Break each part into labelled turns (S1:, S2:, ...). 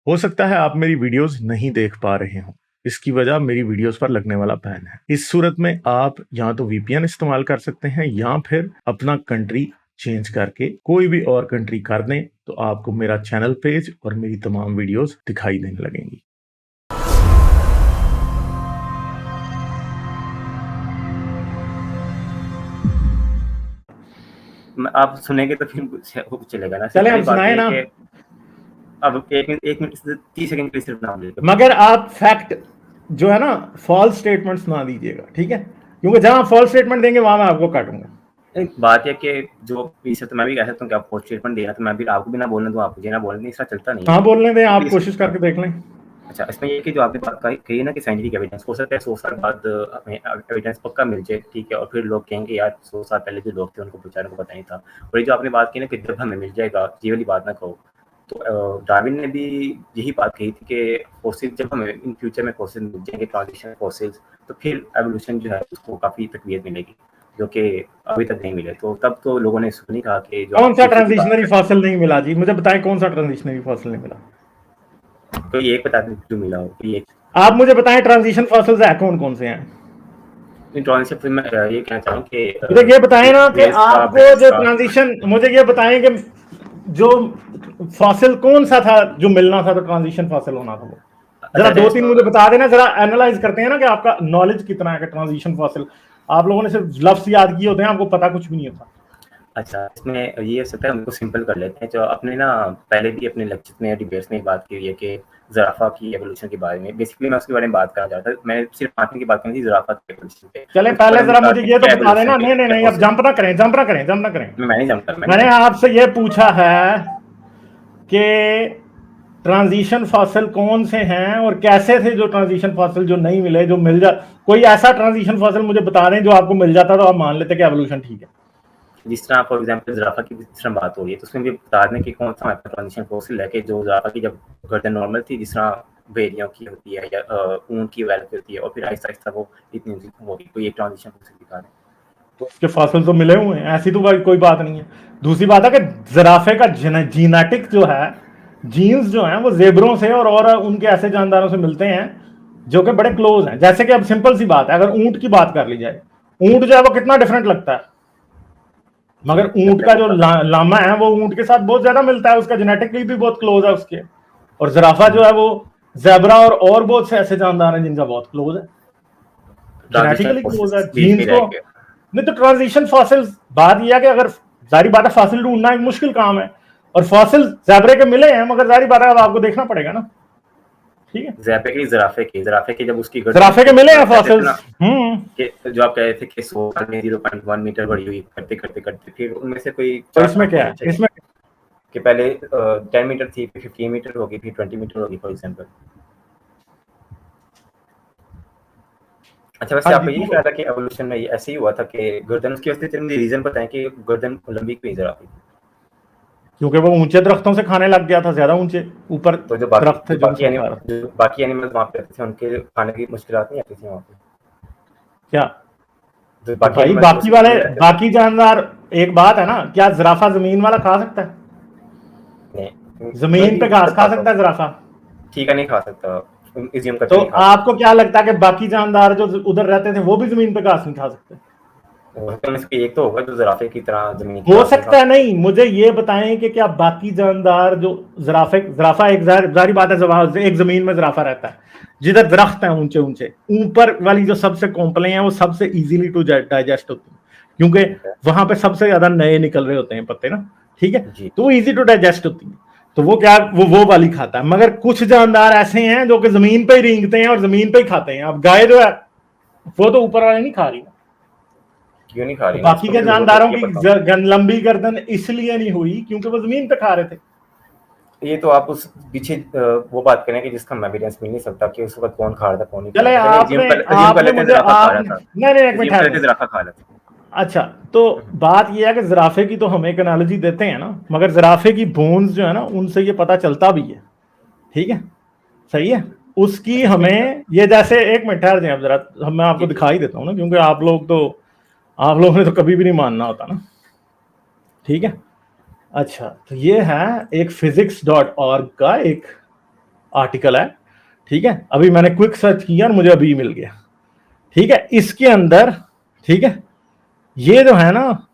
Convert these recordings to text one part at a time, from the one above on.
S1: हो सकता है आप मेरी वीडियोस नहीं देख पा रहे हो। इसकी वजह मेरी वीडियोस पर लगने वाला बैन है। इस सूरत में आप या तो वीपीएन इस्तेमाल कर सकते हैं या फिर अपना कंट्री चेंज करके कोई भी और कंट्री कर दें, तो आपको मेरा चैनल पेज और मेरी तमाम वीडियोस दिखाई देने लगेंगी।
S2: आप सुनेंगे तो फिर कुछ चलेगा ना।
S1: चले हम सुनाए ना।
S2: अब एक मिनट 30 सेकंड के लिए सिर्फ नाम लीजिए।
S1: मगर आप फैक्ट जो है ना, फॉल्स स्टेटमेंट्स ना दीजिएगा, ठीक है? क्योंकि जहां फॉल्स स्टेटमेंट देंगे वहां मैं आपको काटूंगा।
S2: एक बात है कि जो पीछे तो मैं भी कह सकता हूँ कि आप फॉल्स स्टेटमेंट देना, तो मैं भी आपको भी ना बोलने दूं, आप मुझे ना बोलने, इसका चलता नहीं है।
S1: हाँ बोलने दें, आप कोशिश करके देख लें।
S2: अच्छा, इसमें ये कि जो आपने बात कही ना कि साइंटिफिक एविडेंस, हो सकता है 100 साल बाद हमें एविडेंस पक्का मिल जाए, ठीक है, और फिर लोग कहेंगे यार 100 साल पहले जो लोग थे उनको बेचारों को पता नहीं था। और ये जो आपने बात की ना कि जब हमें मिल जाएगा, ये वाली बात ना कहो। तो डार्विन ने भी यही बात कही थी कि फॉसिल जब हमें इन फ्यूचर में फॉसिल मिल जाएंगे, ट्रांजिशन फॉसिल्स, तो फिर एवोल्यूशन जो है उसको काफ़ी तकवीत मिलेगी, जो कि अभी तक नहीं मिले। तो तब तो लोगों ने सुनी कहा कि जो
S1: कौन सा ट्रांजिशनरी फॉसिल नहीं मिला जी? मुझे बताएं कौन सा ट्रांजिशनरी फॉसिल नहीं मिला?
S2: कोई एक बता दें जो मिला हो। कोई एक
S1: आप मुझे बताएं ट्रांजिशन फॉसिल्स है कौन कौन से हैं?
S2: ट्रांजिशन फिर मैं ये कहना चाहूँ कि
S1: मुझे ये बताएं ना कि आपको जो ट्रांजिशन, मुझे ये बताएं कि जो फॉसिल कौन सा था जो मिलना था तो ट्रांजिशन फॉसिल होना था वो जरा दो तीन मुझे बता देना। जरा एनालाइज करते हैं ना कि आपका नॉलेज कितना है कि ट्रांजिशन फॉसिल। आप लोगों ने सिर्फ लफ्ज याद किए होते हैं, आपको पता कुछ भी नहीं होता।
S2: अच्छा, इसमें ये सकता है हमको सिंपल कर लेते हैं। जो अपने ना पहले भी अपने लेक्चर में डिबेट्स में बात की हुई है कि ज़राफ़ा की एवोल्यूशन के बारे में। बेसिकली मैं उसके बारे में बात करना चाहता था। मैं सिर्फ पाँचवीं की बात करनी थी ज़राफ़ा की एवोल्यूशन पे।
S1: चले पहले जरा मुझे ये तो बता देना। नहीं, अब जंप ना करें।
S2: मैं नहीं जंप कर।
S1: मैंने आपसे ये पूछा है कि ट्रांजिशन फॉसिल कौन से हैं और कैसे थे जो ट्रांजिशन फॉसिल जो नहीं मिले, जो मिल जा, कोई ऐसा ट्रांजिशन फॉसिल मुझे बता दें जो आपको मिल जाता तो आप मान लेते कि एवोल्यूशन ठीक है।
S2: जिस तरह फॉर एग्जांपल ज़राफ़ा की जिस तरह बात हो रही है, तो उसमें भी बता दें कि कौन सा ट्रांजिशन फॉसिल है कि जो ज़राफ़ा की जब गर्दन नॉर्मल थी, जिस तरह भेड़ियों की होती है या ऊँट की वेल होती है, और फिर आहिस्ता-आहिस्ता वो इतनी होगी, कोई एक ट्रांजिशन फॉसिल दिखा दें।
S1: तो उसके फॉसिल तो मिले हुए हैं, ऐसी तो कोई बात नहीं है। दूसरी बात है कि ज़राफ़े का जीनेटिक जो है, जीन्स जो हैं वो ज़ेबरों से और उनके ऐसे जानदारों से मिलते हैं जो कि बड़े क्लोज हैं। जैसे कि अब सिंपल सी बात है, अगर ऊंट की बात कर ली जाए, ऊंट जो है वो कितना डिफरेंट लगता है, मगर ऊंट का जो लामा है वो ऊंट के साथ बहुत ज्यादा मिलता है, उसका जेनेटिकली भी बहुत क्लोज है उसके। और ज़राफ़ा जो है वो ज़ेब्रा और बहुत से ऐसे जानदार हैं जिनका बहुत क्लोज है, जेनेटिकली क्लोज है जीन्स को। नहीं तो ट्रांजिशन फॉसिल, बात यह है कि अगर जारी बात है फॉसिल ढूंढना एक मुश्किल काम है, और फॉसिल ज़ेब्रे के मिले हैं, मगर जारी बात है अब आपको देखना पड़ेगा ना, ठीक है?
S2: ज़राफ़े की जब उसकी
S1: ज़राफ़े के मिले हैं फॉसिल्स,
S2: जो आप कह रहे थे कि 100 साल में 0.1 मीटर बड़ी हुई, करते फिर उनमें से कोई
S1: तो इसमें क्या है, इसमें
S2: कि पहले 10 मीटर थी, फिर 15 मीटर होगी, फिर 20 मीटर होगी फॉर एग्जांपल। अच्छा, वैसे आपको यही ख्याल था कि एवोल्यूशन में ऐसे ही हुआ था कि गर्दन उसकी वजह से, मुझे रीजन पता है कि गर्दन लंबी क्यों ज़राफ़ी थी?
S1: क्योंकि वो ऊंचे दरख्तों से खाने लग गया था, ज्यादा ऊंचे ऊपर
S2: तो जो
S1: दरख्त थे,
S2: बाकी एनिमल्स वहाँ पे थे, उनके खाने की मुश्किलात नहीं आती थी वहाँ पे?
S1: क्या
S2: जो
S1: भाई बाकी जानदार, एक बात है ना, क्या ज़राफ़ा जमीन वाला खा सकता है?
S2: नहीं,
S1: जमीन पे घास खा सकता है ज़राफ़ा?
S2: ठीक है, नहीं खा सकता।
S1: तो आपको क्या लगता है कि बाकी जानदार जो उधर रहते थे वो भी जमीन पे घास नहीं खा सकते?
S2: एक तो होगा जो ज़राफ़े की तरह जमीन
S1: हो सकता है। नहीं, मुझे ये बताएं कि क्या बाकी जानदार जो ज़राफ़ा एक जारी बात है, एक जमीन में ज़राफ़ा रहता है जिधर दरख्त हैं ऊंचे ऊंचे, ऊपर वाली जो सबसे कोंपलें हैं वो सबसे इजीली टू डाइजेस्ट होती हैं, क्योंकि वहां पे सबसे ज्यादा नए निकल रहे होते हैं पत्ते ना, ठीक है, तो वो इजी टू डाइजेस्ट होती है। तो वो क्या वो वाली खाता है। मगर कुछ जानदार ऐसे हैं जो कि जमीन पे ही रेंगते हैं और जमीन पे ही खाते हैं। अब गाय जो है वो तो ऊपर वाले नहीं खा रही,
S2: क्यों नहीं खा रही?
S1: बाकी के जानदारों की लंबी गर्दन इसलिए नहीं हुई क्योंकि वो जमीन पे खा रहे थे।
S2: ये तो आप उस पीछे वो बात करें कि जिसका एविडेंस मिल नहीं सकता कि उस वक्त कौन खा रहा था, कौन नहीं खा रहा था। नहीं,
S1: अच्छा, तो बात यह है कि ज़राफ़े की तो हम एक एनालॉजी देते हैं ना, मगर ज़राफ़े की बोन्स जो है ना उनसे ये पता चलता भी है, ठीक है, सही है। उसकी हमें ये जैसे एक मिनट ठहर जाए, अब जरा मैं आपको दिखाई देता हूँ ना, क्योंकि आप लोगों ने तो कभी भी नहीं मानना होता ना, ठीक है। अच्छा, तो ये है एक physics.org का एक आर्टिकल है, ठीक है, अभी मैंने क्विक सर्च किया और मुझे अभी मिल गया, ठीक है। इसके अंदर, ठीक है, ये जो है ना,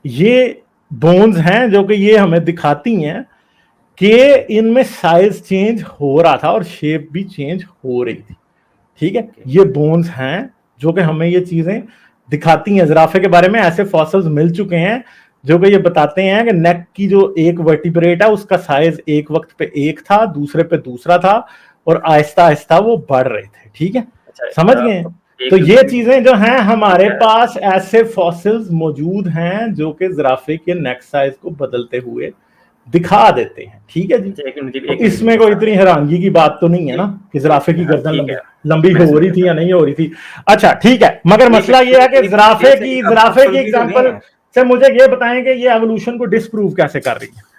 S1: ये बोन्स हैं जो कि ये हमें दिखाती हैं कि इनमें साइज चेंज हो रहा था और शेप भी चेंज हो रही थी, ठीक है। ये बोन्स हैं जो कि हमें ये चीजें दिखाती हैं। जिराफे के बारे में ऐसे फॉसिल्स मिल चुके हैं जो कि ये बताते हैं कि नेक की जो एक वर्टिब्रेट है उसका साइज एक वक्त पे एक था, दूसरे पे दूसरा था, और आहिस्ता आहिस्ता वो बढ़ रहे थे, ठीक है। समझ गए? तो ये चीजें जो हैं हमारे पास ऐसे फॉसिल्स मौजूद हैं जो कि जिराफे के नेक साइज को बदलते हुए दिखा देते हैं, ठीक है जी। तो इसमें कोई इतनी हैरानगी की बात तो नहीं है ना कि जिराफे की गर्दन लंबी हो रही थी या नहीं हो रही थी। अच्छा ठीक है, मगर मसला ये है कि जिराफे की एग्जांपल से मुझे ये बताएं कि ये एवोल्यूशन को डिस्प्रूव कैसे कर रही है।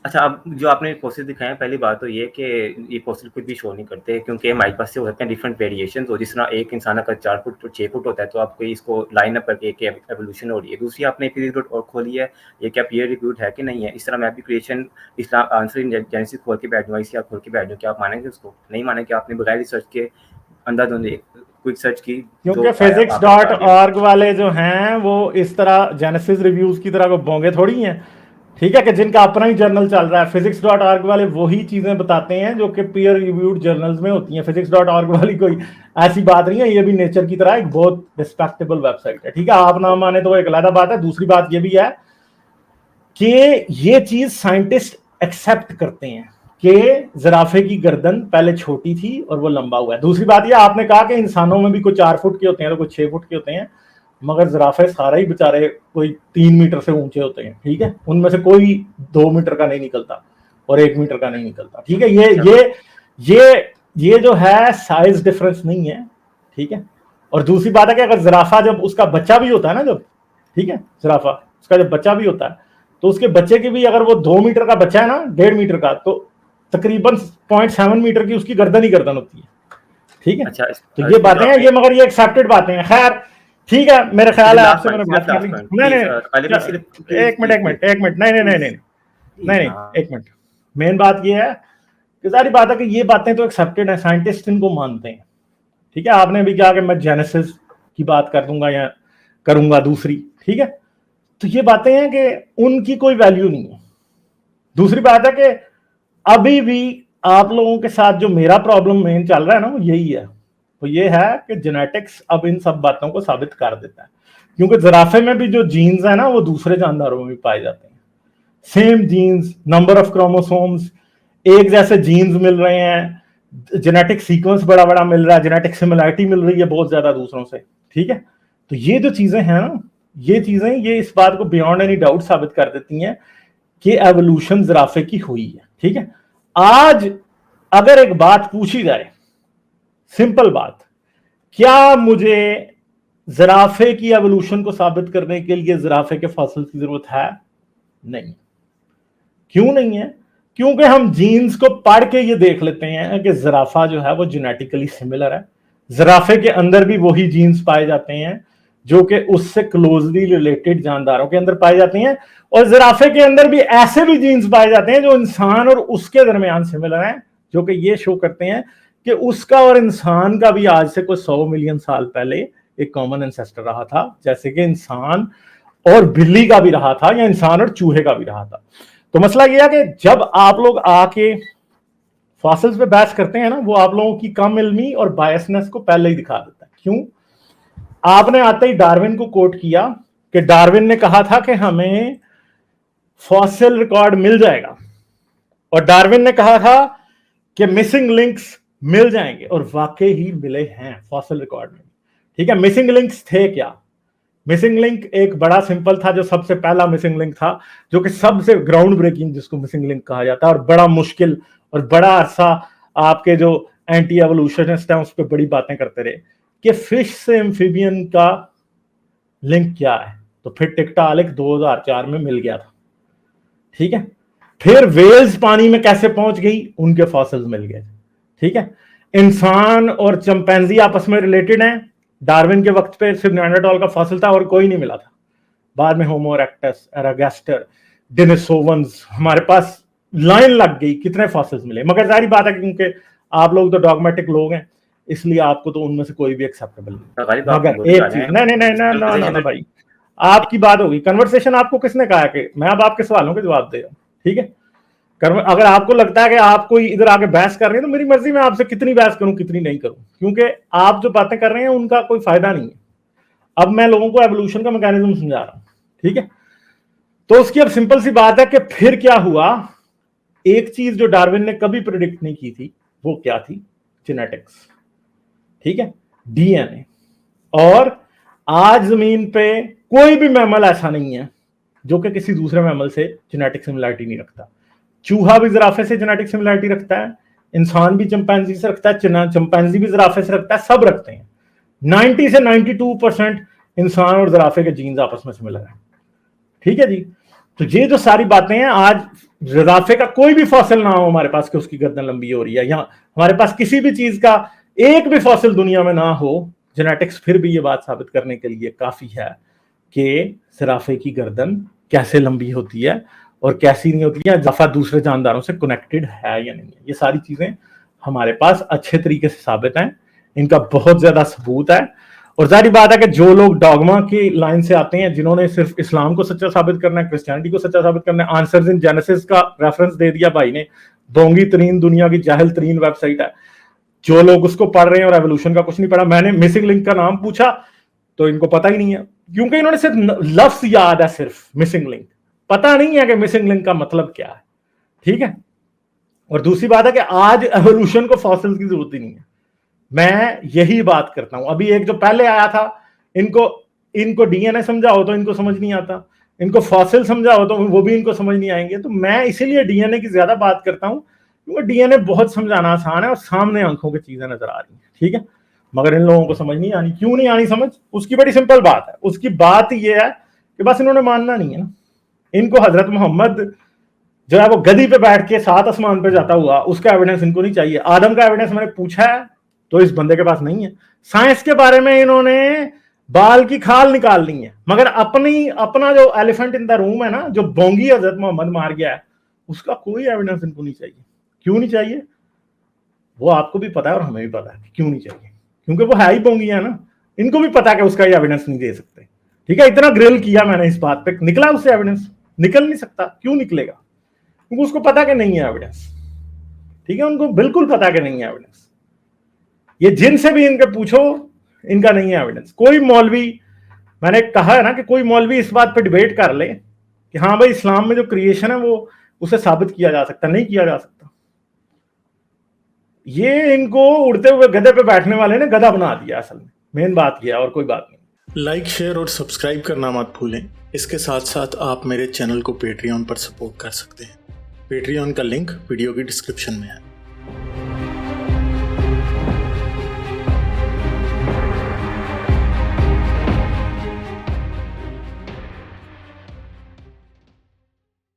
S2: अच्छा, अब जो आपने फॉसिल दिखाए हैं, पहली बात तो ये कि ये फॉसिल कुछ भी शो नहीं करते, क्योंकि हमारे पास से हो सकते हैं डिफरेंट वेरिएशन। तो जिस तरह एक इंसान का 4 फुट और 6 फुट होता है, तो आपको इसको लाइन अप करके एक एवोल्यूशन हो रही है। दूसरी आपने फिजिक्स डॉट ऑर्ग खोली है, ये क्या पीयर रिव्यूड है कि नहीं है? इस तरह मैं भी creation Islam answer in genesis खोल के बैठ जाऊँ, इसलिए आप खोल के बैठ जाऊँ, क्या आप मानेंगे उसको? नहीं मानेंगे? आपने बगैर रिसर्च के अंधाधुंध क्विक सर्च की,
S1: क्योंकि फिजिक्स डॉट ऑर्ग वाले जो हैं वो इस तरह जेनेसिस रिव्यूज की तरह को बोंगे थोड़ी हैं, ठीक है, कि जिनका अपना ही जर्नल चल रहा है। फिजिक्स डॉट ऑर्ग वाले वही चीजें बताते हैं जो कि पीयर रिव्यूड जर्नल्स में होती हैं। फिजिक्स डॉट ऑर्ग वाली कोई ऐसी बात नहीं है, ये भी नेचर की तरह एक बहुत रिस्पेक्टेबल वेबसाइट है, ठीक है। आप ना माने तो एक अलग बात है। दूसरी बात ये भी है कि ये चीज साइंटिस्ट एक्सेप्ट करते हैं कि जिराफे की गर्दन पहले छोटी थी और वो लंबा हुआ है। दूसरी बात ये, आपने कहा कि इंसानों में भी कुछ 4 फुट के होते हैं तो कुछ 6 फुट के होते हैं, मगर जिराफे सारे ही बेचारे कोई 3 मीटर से ऊंचे होते हैं, ठीक है। उनमें से कोई 2 मीटर का नहीं निकलता और 1 मीटर का नहीं निकलता, ठीक है। ये जो है साइज डिफरेंस नहीं है, ठीक है। और दूसरी बात है कि अगर जिराफा जब उसका बच्चा भी होता है ना, जब, ठीक है, जिराफा उसका जब बच्चा भी होता है तो उसके बच्चे की भी, अगर वो 2 मीटर का बच्चा है ना, 1.5 मीटर का, तो तकरीबन 0.7 मीटर की उसकी गर्दन ही गर्दन होती है, ठीक है।
S2: अच्छा,
S1: तो ये बातें हैं, ये मगर ये एक्सेप्टेड बातें हैं। खैर ठीक है, मेरे ख्याल है आपसे मैंने बात कर ली। नहीं, एक मिनट, नहीं, एक मिनट। मेन बात ये है कि सारी बात है कि ये बातें तो एक्सेप्टेड है, साइंटिस्ट इनको मानते हैं, ठीक है। आपने भी कहा कि मैं जेनेसिस की बात कर दूंगा या करूंगा दूसरी, ठीक है। तो ये बातें हैं कि उनकी कोई वैल्यू नहीं है। दूसरी बात है कि अभी भी आप लोगों के साथ जो मेरा प्रॉब्लम मेन चल रहा है ना, वो यही है। तो ये है कि जेनेटिक्स अब इन सब बातों को साबित कर देता है, क्योंकि जिराफे में भी जो जीन्स है ना वो दूसरे जानदारों में भी पाए जाते हैं। Same genes, number of chromosomes, एक जैसे जीन्स मिल रहे हैं, जेनेटिक सीक्वेंस बड़ा बड़ा मिल रहा है, जेनेटिक सिमिलैरिटी मिल रही है बहुत ज्यादा दूसरों से, ठीक है। तो ये जो चीजें हैं ना, ये चीजें ये इस बात को बियॉन्ड एनी डाउट साबित कर देती हैं कि एवोल्यूशन जिराफे की हुई है, ठीक है। आज अगर एक बात पूछी जाए, सिंपल बात, क्या मुझे जिराफे की एवोल्यूशन को साबित करने के लिए जिराफे के फॉसिल की जरूरत है? नहीं। क्यों नहीं है? क्योंकि हम जीन्स को पढ़ के ये देख लेते हैं कि जिराफा जो है वो जेनेटिकली सिमिलर है। जिराफे के अंदर भी वही जीन्स पाए जाते हैं जो कि उससे क्लोजली रिलेटेड जानदारों के अंदर पाए जाते हैं, और जिराफे के अंदर भी ऐसे भी जीन्स पाए जाते हैं जो इंसान और उसके दरमियान सिमिलर हैं, जो कि ये शो करते हैं कि उसका और इंसान का भी आज से कुछ 100 मिलियन साल पहले एक कॉमन एंसेस्टर रहा था, जैसे कि इंसान और बिल्ली का भी रहा था या इंसान और चूहे का भी रहा था। तो मसला यह है कि जब आप लोग आके फॉसिल्स पे बहस करते हैं ना, वो आप लोगों की कम इल्मी और बायसनेस को पहले ही दिखा देता है। क्यों? आपने आते ही डार्विन को कोट किया कि डार्विन ने कहा था कि हमें फॉसिल रिकॉर्ड मिल जाएगा, और डार्विन ने कहा था कि मिसिंग लिंक्स मिल जाएंगे, और वाकई ही मिले हैं फॉसिल रिकॉर्ड में, ठीक है। मिसिंग लिंक्स थे क्या? मिसिंग लिंक एक बड़ा सिंपल था, जो सबसे पहला मिसिंग लिंक था, जो कि सबसे ग्राउंड ब्रेकिंग जिसको मिसिंग लिंक कहा जाता है, और बड़ा मुश्किल और बड़ा अरसा आपके जो एंटी एवोल्यूशनिस्ट हैं उस पर बड़ी बातें करते रहे कि फिश से एम्फीबियन का लिंक क्या है। तो फिर टिकटालिक 2004 में मिल गया था, ठीक है। फिर वेल्स पानी में कैसे पहुंच गई, उनके फॉसिल्स मिल गए, ठीक है। इंसान और चिंपैंजी आपस में रिलेटेड हैं। डार्विन के वक्त पे सिर्फ निएंडरटॉल का फॉसिल था और कोई नहीं मिला था। बाद में होमो इरेक्टस, एरागास्टर, डेनिसोवंस, हमारे पास लाइन लग गई, कितने फॉसिल्स मिले। मगर जारी बात है क्योंकि आप लोग तो डॉगमेटिक लोग हैं, इसलिए आपको तो उनमें से कोई भी एक्सेप्टेबल नहीं।
S2: गालिब आप
S1: मगर
S2: बोल
S1: एक
S2: जा रहे
S1: चीज,
S2: हैं
S1: नहीं नहीं नहीं नहीं ना ना ना भाई, आपकी बात होगी। कन्वर्सेशन आपको किसने कहा कि मैं अब आपके सवालों के जवाब दे रहा हूं, ठीक है। अगर आपको लगता है कि आप कोई इधर आके बहस कर रहे हैं तो मेरी मर्जी, मैं आपसे कितनी बहस करूं कितनी नहीं करूं, क्योंकि आप जो बातें कर रहे हैं उनका कोई फायदा नहीं है। अब मैं लोगों को एवोल्यूशन का मैकेनिज्म समझा रहा हूं, ठीक है। तो उसकी अब सिंपल सी बात है कि फिर क्या हुआ, एक चीज जो डार्विन ने कभी प्रिडिक्ट नहीं की थी, वो क्या थी? जेनेटिक्स, ठीक है, डीएनए। और आज जमीन पे कोई भी मैमल ऐसा नहीं है जो कि किसी दूसरे मैमल से जेनेटिक सिमिलरिटी नहीं रखता। चूहा भी जिराफे से जेनेटिक सिमिलरिटी रखता है, इंसान भी चिंपैंजी से रखता है, चिंपैंजी भी जिराफे से रखता है, सब रखते हैं। 90 से 92% इंसान और जिराफे के जीन्स आपस में सिमिलर हैं, ठीक है जी। तो ये जो सारी बातें हैं, आज जिराफे का कोई भी फॉसिल ना हो हमारे पास कि उसकी गर्दन लंबी हो रही है, या हमारे पास किसी भी चीज का एक भी फॉसिल दुनिया में ना हो, जेनेटिक्स फिर भी ये बात साबित करने के लिए काफी है कि जिराफे की गर्दन कैसे लंबी होती है और कैसी नहीं होती है, जिराफा दूसरे जानदारों से कनेक्टेड है या नहीं है। ये सारी चीजें हमारे पास अच्छे तरीके से साबित हैं, इनका बहुत ज्यादा सबूत है। और जारी बात है कि जो लोग डॉगमा की लाइन से आते हैं, जिन्होंने सिर्फ इस्लाम को सच्चा साबित करना है, क्रिश्चियनिटी को सच्चा साबित करना है, आंसर्स इन जेनेसिस का रेफरेंस दे दिया भाई ने, बोंगी तरीन दुनिया की जाहिल तरीन वेबसाइट है, जो लोग उसको पढ़ रहे हैं और एवोल्यूशन का कुछ नहीं पढ़ा। मैंने मिसिंग लिंक का नाम पूछा तो इनको पता ही नहीं है, क्योंकि इन्होंने सिर्फ लफ्ज याद है, सिर्फ मिसिंग लिंक, पता नहीं है कि मिसिंग लिंक का मतलब क्या है, ठीक है। और दूसरी बात है कि आज एवोल्यूशन को फॉसिल्स की जरूरत ही नहीं है। मैं यही बात करता हूं। अभी एक जो पहले आया था, इनको डीएनए समझाओ तो इनको समझ नहीं आता, इनको फॉसिल समझाओ तो वो भी इनको समझ नहीं आएंगे। तो मैं इसीलिए डीएनए की ज्यादा बात करता हूं, क्योंकि डीएनए बहुत समझाना आसान है और सामने आंखों की चीजें नजर आ रही हैं, ठीक है। मगर इन लोगों को समझ नहीं आनी। क्यों नहीं आनी समझ? उसकी बड़ी सिंपल बात है। उसकी बात यह है कि बस इन्होंने मानना नहीं है ना। इनको हजरत मोहम्मद जो है वो गदी पे बैठ के 7 आसमान पे जाता हुआ, उसका एविडेंस इनको नहीं चाहिए। आदम का एविडेंस मैंने पूछा है तो इस बंदे के पास नहीं है। साइंस के बारे में इन्होंने बाल की खाल निकाल ली है, मगर अपना जो एलिफेंट इन द रूम है ना, जो बोंगी हजरत मोहम्मद मार गया है, उसका कोई एविडेंस इनको नहीं चाहिए। क्यों नहीं चाहिए? वो आपको भी पता है और हमें भी पता है क्यों नहीं चाहिए, क्योंकि वो है ही बोंगी है ना। इनको भी पता है कि उसका एविडेंस नहीं दे सकते, ठीक है। इतना ग्रिल किया मैंने इस बात पे, निकला उससे एविडेंस? निकल नहीं सकता। क्यों निकलेगा? क्योंकि उसको पता कि नहीं है एविडेंस, ठीक है। उनको बिल्कुल पता कि नहीं है एविडेंस। ये जिनसे भी इनके पूछो, इनका नहीं है एविडेंस। कोई मौलवी, मैंने कहा है ना कि कोई मौलवी इस बात पे डिबेट कर ले कि हाँ भाई इस्लाम में जो क्रिएशन है वो उसे साबित किया जा सकता, नहीं किया जा सकता। ये इनको उड़ते हुए गधे पे बैठने वाले ने गधा बना दिया। असल में मेन बात यह है और कोई बात नहीं।
S3: लाइक, शेयर और सब्सक्राइब करना मत भूलें। इसके साथ साथ आप मेरे चैनल को पेट्रियन पर सपोर्ट कर सकते हैं। पेट्रियन का लिंक वीडियो की डिस्क्रिप्शन में है।